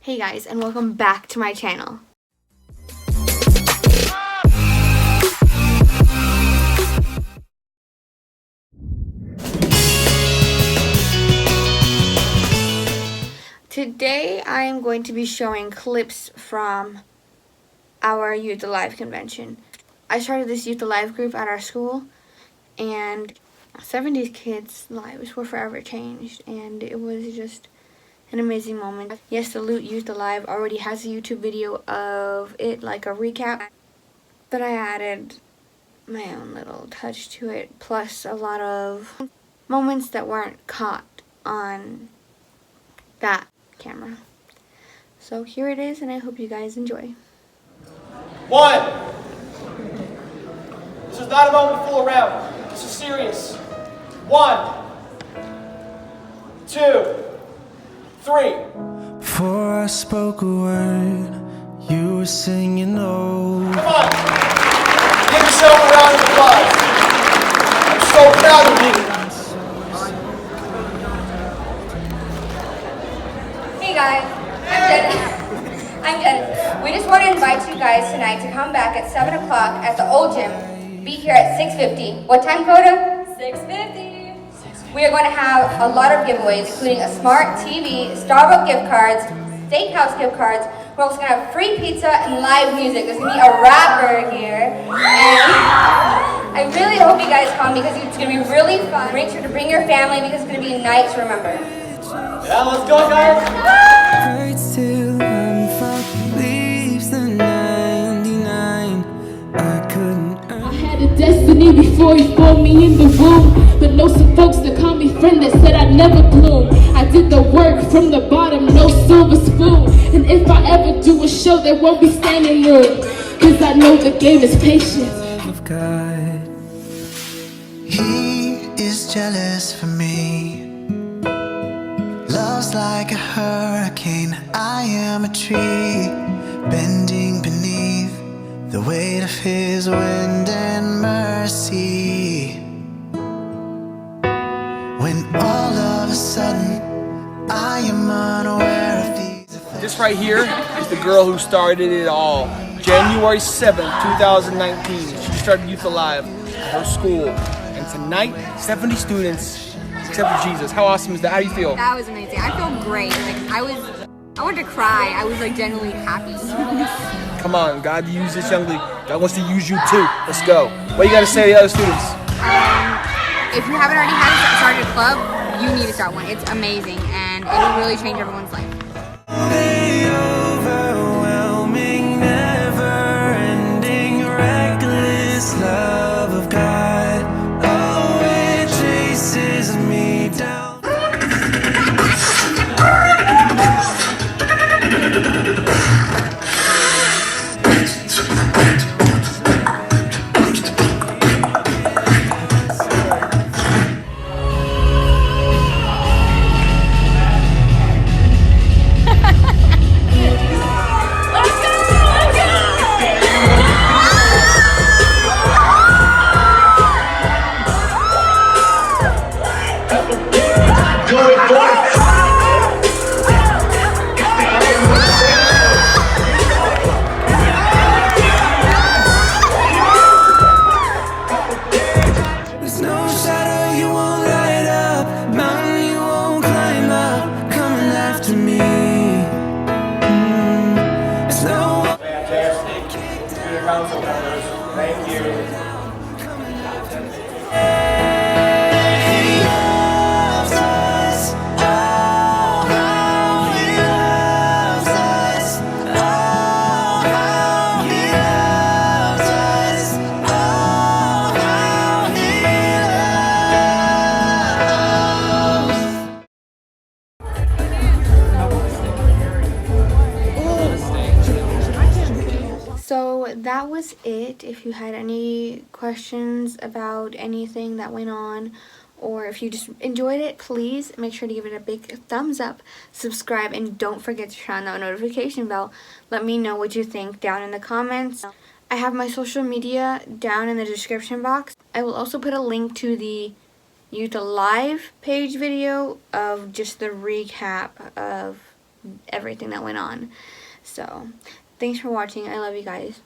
Hey guys, and welcome back to my channel. Today I am going to be showing clips from our Youth Alive convention. I started this Youth Alive group at our school, and 70s kids' lives were forever changed, and it was just an amazing moment. Yes, Salute Youth Alive already has a YouTube video of it, like a recap, but I added my own little touch to it, plus a lot of moments that weren't caught on that camera. So here it is, and I hope you guys enjoy. One. This is not a moment to fool around. This is serious. 1, 2, 3. Before I spoke a word, you were singing oh. Come on. Give yourself a round of applause. I'm so proud of you. Hey guys, I'm Jen. We just want to invite you guys tonight to come back at 7 o'clock at the old gym. Be here at 6:50. What time, Coda? 6:50. We are going to have a lot of giveaways, including a smart TV, Starbucks gift cards, steakhouse gift cards. We're also going to have free pizza and live music. There's going to be a rapper here. And I really hope you guys come because it's going to be really fun. Make sure to bring your family because it's going to be a night to remember. Yeah, let's go, guys. Hurts till I'm leaves the 99. I couldn't I had a destiny before you formed me in the womb. But know some folks that call me friend that said I'd never bloom. I did the work from the bottom, no silver spoon. And if I ever do a show, there won't be standing room. Cause I know the game is patient. of God. He is jealous for me. Love's like a hurricane. I am a tree bending beneath the weight of his wind and mercy. When all of a sudden I am unaware of these effects. This right here is the girl who started it all. January 7th, 2019. She started Youth Alive at her school. And tonight, 70 students, except for Jesus. How awesome is that? How do you feel? That was amazing. I feel great. Like I wanted to cry. I was like genuinely happy. Come on, God used this young lady. God wants to use you too. Let's go. What you got to say to the other students? If you haven't already started a club, you need to start one. It's amazing and it will really change everyone's life. The overwhelming, never-ending, reckless love of God. Oh, it chases me down. There's no shadow you won't light up, mountain you won't climb up, coming after me. There's no Fantastic. Dear council members, thank you. He loves us, oh, how he loves us, oh, how he loves us, oh, how he So that was it. If you had any questions about anything that went on, or if you just enjoyed it, please make sure to give it a big thumbs up, subscribe, and don't forget to turn on that notification bell. Let me know what you think down in the comments. I have my social media down in the description box. I will also put a link to the Youth Alive page video of just the recap of everything that went on. So, thanks for watching. I love you guys.